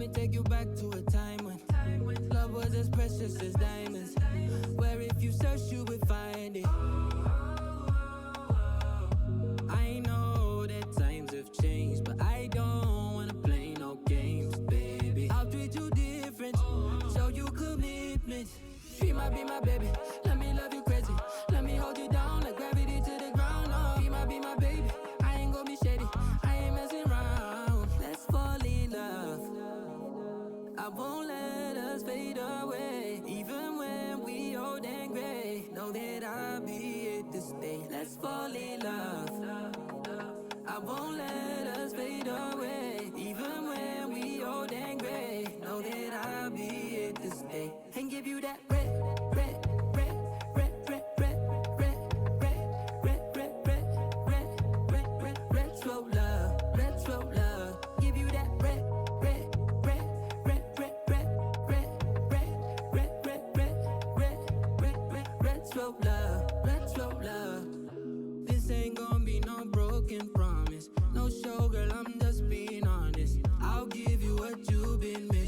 me take you back to a time when love was as precious as diamonds. Where if you search, you would find it. I know that times have changed, but I don't wanna play no games, baby. I'll treat you different, show you commitment. Be my baby, let me love you crazy. Let me hold you down like gravity to the ground. Oh, be my baby, I ain't gonna be shady, I ain't messing around. Let's fall in love, I won't let us fade away. Even when we old and gray, know that I'll be here to stay. Let's fall in love, I won't let us fade away. Even when we old and gray, know that I'll be here to stay. And give you that red, red, red, red, red, red, red, red, red, red, red, red, red, red, red, slow love, red, slow love. Give you that red, red, red, red, red, red, red, red, red, red, red, red, red, red, red, slow love, red, slow love.